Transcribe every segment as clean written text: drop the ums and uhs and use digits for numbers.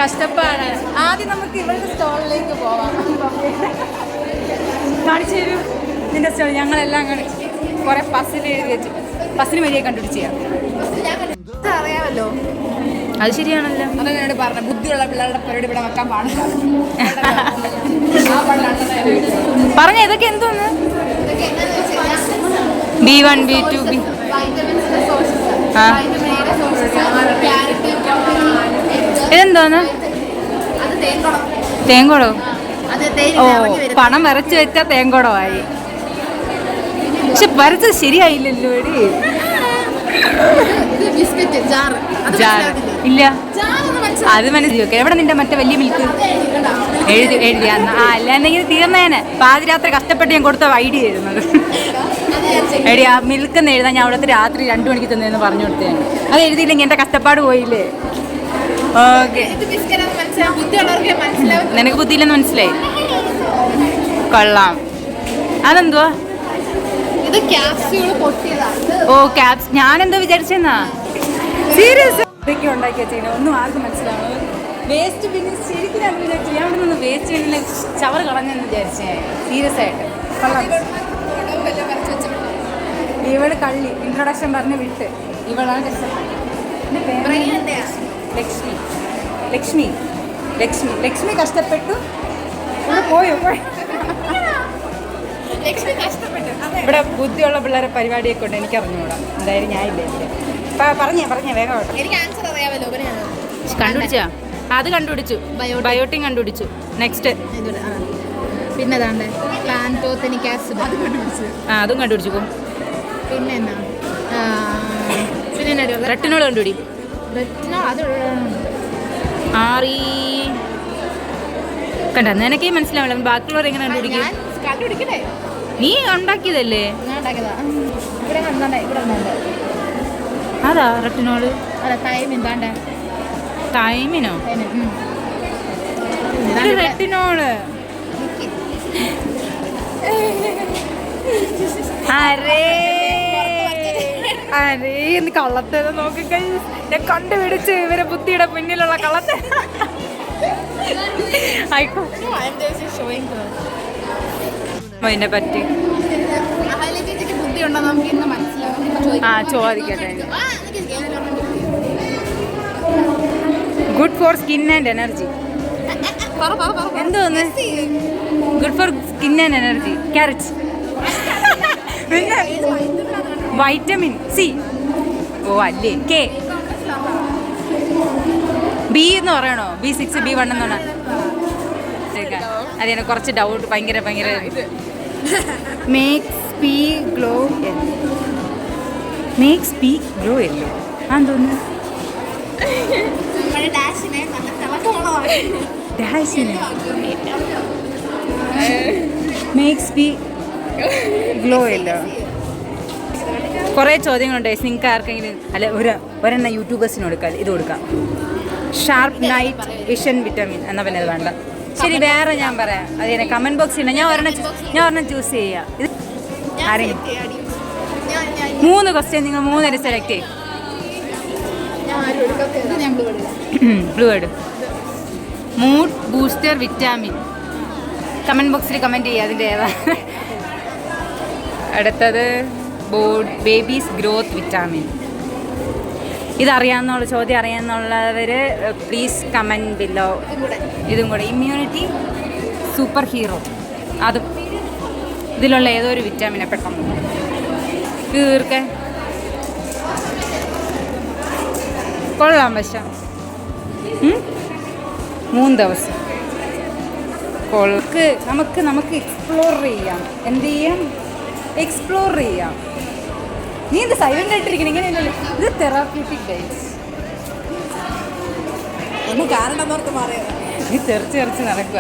കഷ്ടപ്പാടാണ്. ആദ്യം നമുക്ക് ഇവളുടെ സ്റ്റോളിലേക്ക് പോവാം. കാണിച്ചു തരൂ നിന്റെ സ്റ്റോൾ. ഞങ്ങളെല്ലാം കുറെ പസിൽ എഴുതി വെച്ചു. പസിന് വഴിയെ കണ്ടുപിടിച്ചാ അറിയാമല്ലോ. അത് ശരിയാണല്ലോ. അതെന്നോട് പറഞ്ഞ ബുദ്ധിയുള്ള പിള്ളേരുടെ പരിപാടി ഇവിടെ വെക്കാൻ പാടില്ല. പറഞ്ഞ ഇതൊക്കെ എന്തോന്ന്? B1 B2 B. ഇതെന്തോന്ന്? തേങ്കോടോ? ഓ, പണം വരച്ചു വെച്ചാൽ തേങ്കോടമായി. പക്ഷെ വരച്ചത് ശരിയായില്ലല്ലോ എടി. ഇല്ല, അത് മനസ്സിലാക്കി. എവിടെ നിന്റെ മറ്റേ വലിയ മിൽക്ക് എഴുതി അല്ലാന്നെങ്കിൽ തീർന്നേനെ. പാതിരാത്രി കഷ്ടപ്പെട്ട് ഞാൻ കൊടുത്ത ഐഡിയ എഴുതുന്നത്. എടി ആ മിൽക്ക് എന്ന് എഴുതാൻ ഞാൻ അവിടുത്തെ രാത്രി 2 മണിക്ക് തന്നെയെന്ന് പറഞ്ഞു കൊടുത്തേന്. അത് എഴുതിയില്ലെങ്കിൽ എൻ്റെ കഷ്ടപ്പാട് പോയില്ലേ. ഓക്കെ, നിനക്ക് ബുദ്ധിയില്ലെന്ന് മനസ്സിലായി. കൊള്ളാം. അതെന്തുവാ? ഓ, ക്യാപ്സ്. ഞാനെന്തോ വിചാരിച്ചെന്നാ. സീരിയസ് ഇതൊക്കെ ഉണ്ടാക്കി വെച്ചേനെ ഒന്നും ആർക്കും മനസ്സിലാവും. വേസ്റ്റ് പിന്നെ ശരിക്കും ഞാൻ വിചാരിച്ചു ഞാൻ അവിടെ നിന്ന് വേസ്റ്റ് വീട്ടിൽ ചവർ കളഞ്ഞെന്ന് വിചാരിച്ചേ. സീരിയസ് ആയിട്ട് ഇവള് കള്ളി ഇൻട്രൊഡക്ഷൻ പറഞ്ഞ് വിട്ട്. ഇവളാണ് ലക്ഷ്മി. ലക്ഷ്മി ലക്ഷ്മി ലക്ഷ്മി കഷ്ടപ്പെട്ടു. പോയോ ഇവിടെ ബുദ്ധിയുള്ള പിള്ളേരെ പരിപാടിയൊക്കെ ഉണ്ട്. എനിക്ക് അറിഞ്ഞൂടാ. എന്തായാലും ഞാൻ ഇല്ല. പറഞ്ഞേ വേഗം കണ്ടുപിടിച്ചാ? അത് കണ്ടുപിടിച്ചു. ബയോട്ടിൻ കണ്ടുപിടിച്ചു. നെക്സ്റ്റ് പിന്നെ പാൻതോത്തനിക് ആസിഡ് അത് കണ്ടുപിടിച്ചു. അതും കണ്ടുപിടിച്ചു. പിന്നെ റെറ്റിനോൾ കണ്ടുപിടി. കണ്ട നിനക്കേ മനസ്സിലാവില്ല. ബാക്കിയുള്ളവർ എങ്ങനെ കണ്ടുപിടിക്കും? നീ ഉണ്ടാക്കിയതല്ലേ? അതാ റെറ്റിനോള്. ടൈമിനോ? റെറ്റിനോള്. അരേ എന്ന് കള്ളത്തെ നോക്കിക്കൈ. ഞാൻ കണ്ടുപിടിച്ച് ഇവരെ ബുദ്ധിയുടെ പിന്നിലുള്ള കള്ളത്തെ. അതിനെ പറ്റി ചോദിക്കട്ടെ. Good for skin and energy. എന്തോന്ന് good for skin and energy? Carrot. പിന്നെ വൈറ്റമിൻ സി. ഓ അല്ലേ. കെ ബി എന്ന് പറയണോ? B6 B1 എന്നാണ്. അതിനെ കുറച്ച് ഡൗട്ട്. ഭയങ്കര മേക്സ് പീ ഗ്ലോ യെല്ലോ. അതെന്തോന്ന്? ഡാഷിന് മേക്സ് പീ ഗ്ലോ യെല്ലോ. കുറേ ചോദ്യങ്ങളുണ്ട്. നിങ്ങൾക്ക് ആർക്കെങ്കിലും അല്ല ഒരെണ്ണം യൂട്യൂബേഴ്സിന് കൊടുക്കാം. ഇത് കൊടുക്കാം. ഷാർപ്പ് നൈറ്റ് വിഷൻ വിറ്റമിൻ എന്നാൽ പിന്നെ അത് വേണ്ട. ശരി, വേറെ ഞാൻ പറയാം. അതിനെ കമൻറ്റ് ബോക്സിൽ ഞാൻ ഒരെണ്ണം ചൂസ് ചെയ്യാം. ഇത് ആരെയും 3 ക്വസ്റ്റ്യൻ നിങ്ങൾ 3 സെലക്ട് ചെയ്യും. Blue word mood booster vitamin. Comment ബോക്സിൽ കമൻറ്റ് ചെയ്യുക അതിൻ്റെ ഏതാ. അടുത്തത് ബേബീസ് ഗ്രോത്ത് വിറ്റാമിൻ. ഇതറിയാമെന്നുള്ള ചോദ്യം അറിയാമെന്നുള്ളവർ പ്ലീസ് കമൻറ്റ് ബില്ലോ. ഇതും കൂടെ ഇമ്മ്യൂണിറ്റി സൂപ്പർ ഹീറോ. അതും ഇതിലുള്ള ഏതോ ഒരു വിറ്റാമിനെ പെട്ടെന്ന് തീർക്കാൻ കൊള്ളാം. പക്ഷേ 3 ദിവസം നമുക്ക് എക്സ്പ്ലോർ ചെയ്യാം. എന്ത് ചെയ്യാം? എക്സ്പ്ലോർ ചെയ്യാം. നീ ഇത് സൈലൻ്റ് ആയിട്ടിരിക്കണം. ഇങ്ങനെയല്ലല്ലോ. ഇത് തെറാപ്യൂട്ടിക് ഡേറ്റ്സ്. നീ തെറിച്ച് നടക്കുക.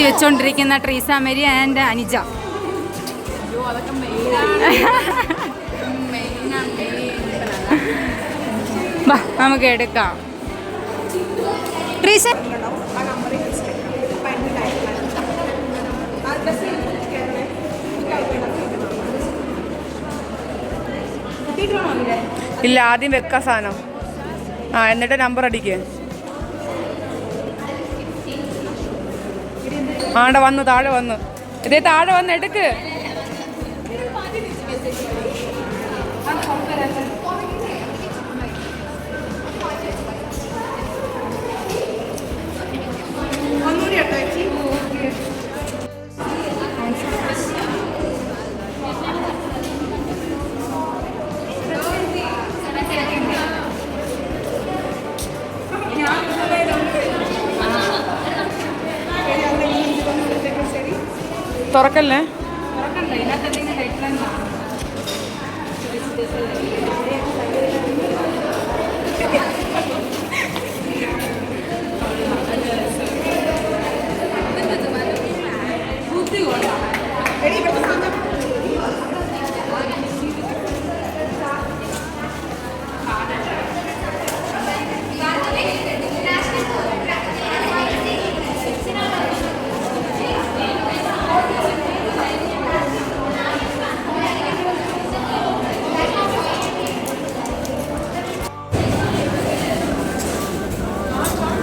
വെച്ചോണ്ടിരിക്കുന്ന ട്രീസ മേരി ആൻഡ് അനിജ. നമുക്ക് എടുക്കാം. ട്രീസ ഇല്ല, ആദ്യം വെക്കാം സാധനം. ആ എന്നിട്ട് നമ്പർ അടിക്കുക. ആടെ വന്നു, താഴെ വന്നു. ഇതേ താഴെ വന്ന് എടുക്ക്. തുറക്കല്ലേ?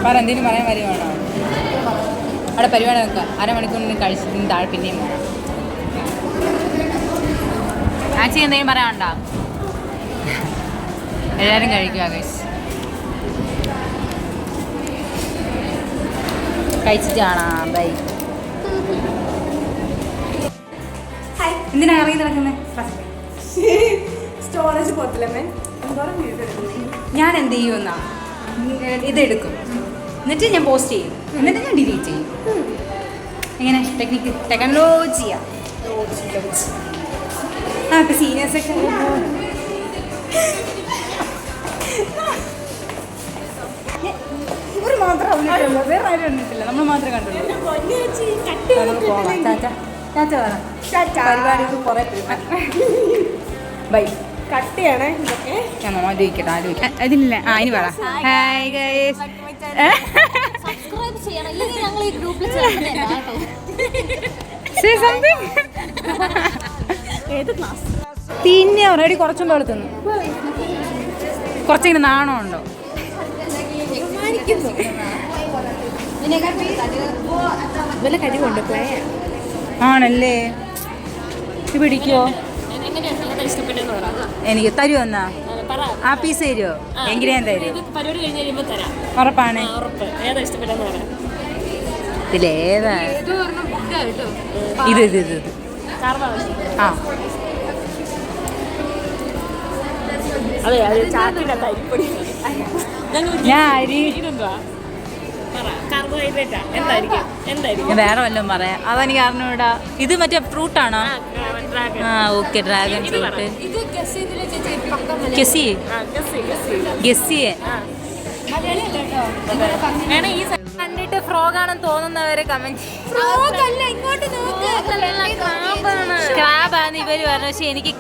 പറ, എന്തെങ്കിലും പറയാൻ വരുവാണോ? അവിടെ പരിപാടി നോക്കുക. അരമണിക്കൂറിന് കഴിച്ചിട്ട് താഴെ പിന്നെയും പോകണം. ആക്ച്വലി എന്തെങ്കിലും പറയാനുണ്ടോ? എല്ലാവരും കഴിക്കുക ഗൈസ്. കഴിച്ചിട്ട് കാണാം. ബൈ. എന്തിനാ അറിയി നടക്കുന്നത്? സ്റ്റോറേജ് പോത്തില്ലേ? ഞാൻ എന്ത് ചെയ്യുമെന്നാ, ഇതെടുക്കും, എന്നിട്ട് ഞാൻ പോസ്റ്റ് ചെയ്യും, എന്നിട്ട് ഞാൻ ഡിലീറ്റ് ചെയ്യും. എങ്ങനെ ടെക്നോളജിയാ. ആ ഇപ്പം സീനിയേഴ്സൊക്കെ ഇവർ മാത്രം വന്നിട്ടുള്ളൂ, വേറെ ആരും വന്നിട്ടില്ല, നമ്മൾ മാത്രമേ കണ്ടുള്ളൂ. ചാച്ച വേണം. പരിപാടിക്ക് കുറേ ബൈ. കട്ടിയാണ് ഇതൊക്കെ. ഞാൻ ആലോചിക്കട്ടെ, അതില്ല. ആ ഇനി പറ. Hi guys. സബ്സ്ക്രൈബ് ചെയ്യണം, ഇല്ലെങ്കിൽ ഞങ്ങൾ ഈ ഗ്രൂപ്പിൽ ചേർന്നില്ല കേട്ടോ. Say something. ഏത് ക്ലാസ്? പിന്നെ ഓൾറെഡി കുറച്ചും പോലെ തിന്നു. കുറച്ചിങ്ങനെ നാണമുണ്ടോ? ഇവരെ കഴിവുണ്ട്. ആണല്ലേ? ഇത് പിടിക്കോ? എനിക്ക് തരുമോ എന്നാ? ആ പീസ് തരുമോ? എങ്കിലും ഞാൻ തരും. ഉറപ്പാണ്. ഇതിലേതാ? ഇത് ഇത് ഇത് ഇത് ആ ഞാൻ അരി ഞാൻ വേറെ വല്ലതും പറയാം. അതെനിക്ക് അറിഞ്ഞൂടാ. ഇത് മറ്റേ ഫ്രൂട്ടാണോ? ആ ഓക്കെ, ഡ്രാഗൺ ഫ്രൂട്ട്. ഗസ്സിയെ കണ്ടിട്ട് ഫ്രോഗാണെന്ന് തോന്നുന്നവരെ കമന്റ്. ക്രാബാന്ന് ഇവര് പറഞ്ഞു, പക്ഷെ എനിക്ക്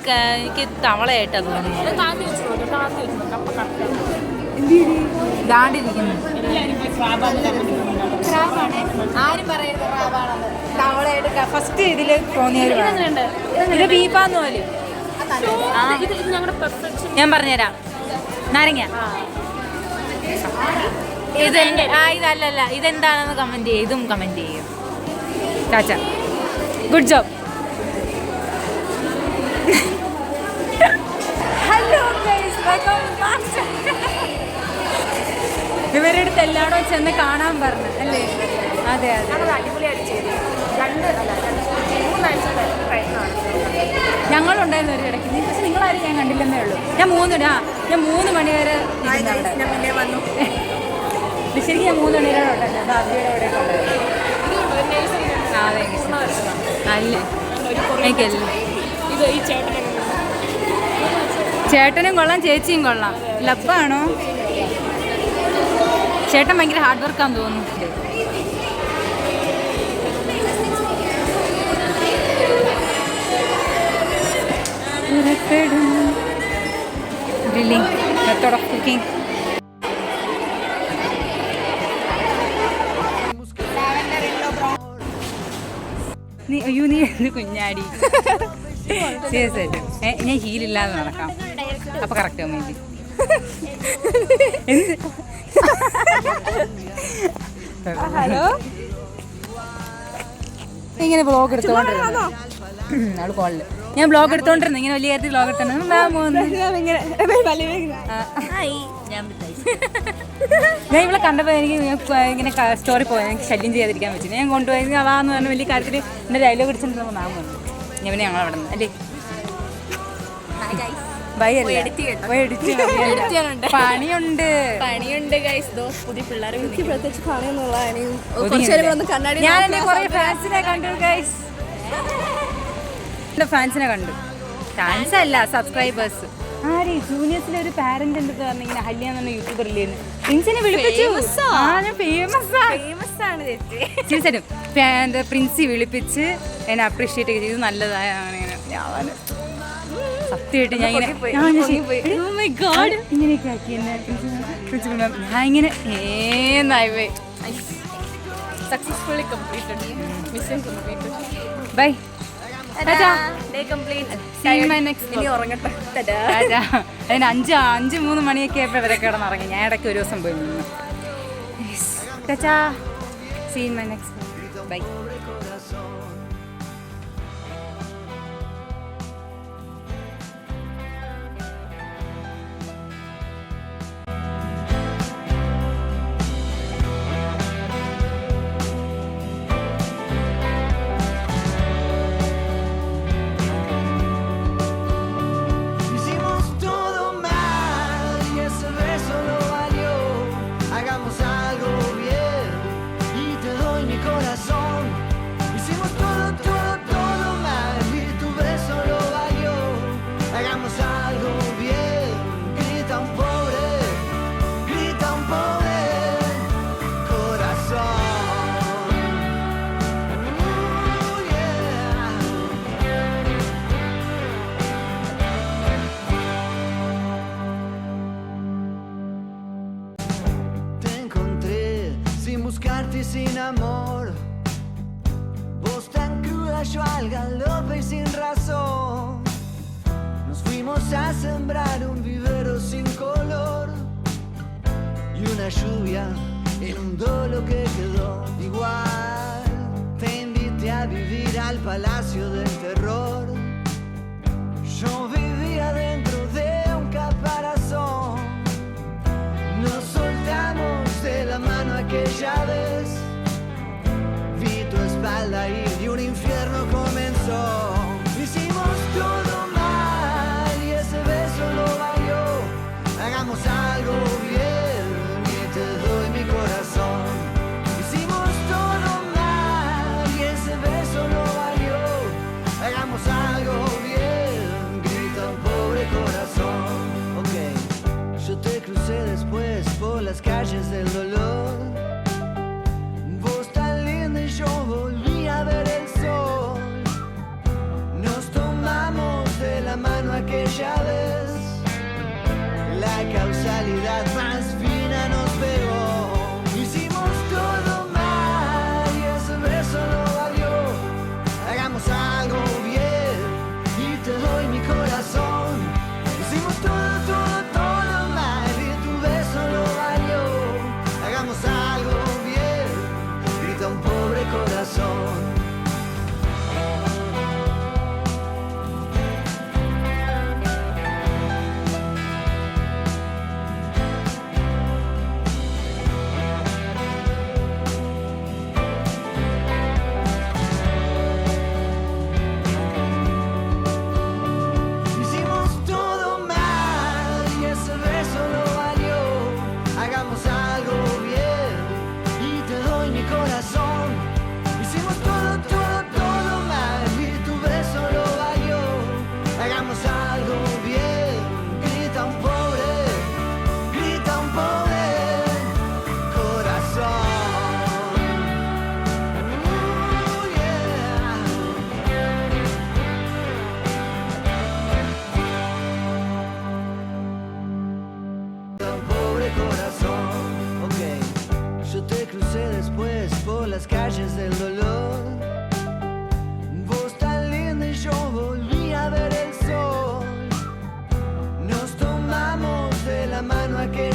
തവളയായിട്ടാ തോന്നുന്നത്. ദാണ്ടിരിക്കുന്നു. തവളയായിട്ട് ഫസ്റ്റ് ഇതില് തോന്നിയവരുണ്ട്. ഇത് ബീഫാന്ന് പോലും. ഞാൻ പറഞ്ഞുതരാം. നാരങ്ങ. ഇതല്ലല്ല, ഇതെന്താണെന്ന് കമന്റ് ചെയ്യും. ഇതും കമന്റ് ചെയ്യും. ചാച്ച good job. Hello guys, welcome back. ഇവരുടെ അടുത്ത് എല്ലായിടവും ചെന്ന് കാണാൻ പറഞ്ഞു അല്ലേ? അതെ അതെ, ഞങ്ങളുണ്ടായിരുന്നു ഒരു ഇടയ്ക്ക്. പക്ഷെ നിങ്ങളാരും ഞാൻ കണ്ടില്ലെന്നേ ഉള്ളൂ. ഞാൻ 3 മണി വരെ വന്നു. ശരിക്കും ഞാൻ 3 മണി വരെ ഉണ്ടല്ലോ. അത് അവിടെയുടെ അവിടെയൊക്കെ ഉണ്ടായിരുന്നു. അതെ, അല്ലേ? എനിക്കല്ലേ, ചേട്ടനും കൊള്ളാം, ചേച്ചിയും കൊള്ളാം. ലപ്പാണോ? ചേട്ടൻ ഭയങ്കര ഹാർഡ് വർക്കാന്ന് തോന്നുന്നുണ്ട്. Grilling, method of cooking. നീ എന്ത് കുഞ്ഞാടി. സീരിയസ് ആയിട്ട് ഞാൻ ഹീലില്ലാതെ നടക്കാം. അപ്പൊ കറക്റ്റ് മതി. ഹലോ ഇങ്ങനെ ബ്ലോഗ് എടുത്തോണ്ടിരുന്നു അവള് കോളില് ഞാൻ ബ്ലോഗ് എടുത്തോണ്ടിരുന്നു ഇങ്ങനെ വലിയ കാര്യത്തിൽ ബ്ലോഗ് എടുത്തോണ്ട് ഞാൻ ഇവിടെ കണ്ടപ്പോൾ എനിക്ക് ഇങ്ങനെ സ്റ്റോറി പോയത് എനിക്ക് ശല്യം ചെയ്യാതിരിക്കാൻ പറ്റും ഞാൻ കൊണ്ടുപോയി അതാന്ന് പറഞ്ഞ വലിയ കാര്യത്തിൽ എൻ്റെ ഡയലോഗ് അടിച്ചിട്ടുണ്ടെന്ന് മാം വന്നു ഞാൻ പിന്നെ ഞങ്ങൾ അവിടെ നിന്ന് അല്ലേ ബൈ അല്ലേ പണിയുണ്ട് ഗൈസ് പുതിയ പിള്ളേരെ എനിക്ക് പ്രത്യേകിച്ച് പണിയൊന്നുള്ളതാണ് ഞാൻ എൻ്റെ കുറേ ഫാൻസിനെ കണ്ടു ഗൈസ് എൻ്റെ ഫാൻസിനെ കണ്ടു ഫാൻസ് അല്ല സബ്സ്ക്രൈബേഴ്സ് ആരെ ജൂനിയേഴ്സിലെ ഒരു പാരന്റ് ഉണ്ട് പറഞ്ഞു ഇങ്ങനെ ഹല്യ എന്ന് പറഞ്ഞ യൂട്യൂബറിൽ പ്രിൻസിനെ വിളിപ്പിച്ചു ഫേമസ് ആണ് ചേച്ചി എന്താ പ്രിൻസി വിളിപ്പിച്ച് എന്നെ അപ്രീഷിയേറ്റ് ചെയ്ത് നല്ലതായാണ് ഞാൻ സത്യമായിട്ട് ഞാൻ ഇങ്ങനെ ഇങ്ങനെയൊക്കെ ആക്കി എന്നെ പ്രിൻസിപ്പൽ മാം ഞാൻ ഇങ്ങനെ ഏന്നായി പോയി successfully completed mission completed bye day complete ഇനി ഉറങ്ങട്ടെ അതിന് 5-3 മണിയൊക്കെ ആയപ്പോൾ ഇവരൊക്കെ കിടന്നുറങ്ങി ഞാൻ ഇടയ്ക്ക് ഒരു ദിവസം പോയി നിന്നു see in my next bye Buscarte sin amor, vos tan cruda, yo al galope y sin razón. Nos fuimos a sembrar un vivero sin color y una lluvia inundó lo que quedó. Igual te invité a vivir al palacio del terror. Yo vivía dentro de un caparazón. Nos soltamos de la mano aquella vez. Vi tu espalda ir y un infierno comenzó. Hicimos todo mal y ese beso lo valió. Hagamos algo bien y te doy mi corazón. Hicimos todo mal y ese beso lo valió. Hagamos algo bien, grita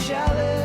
llaves.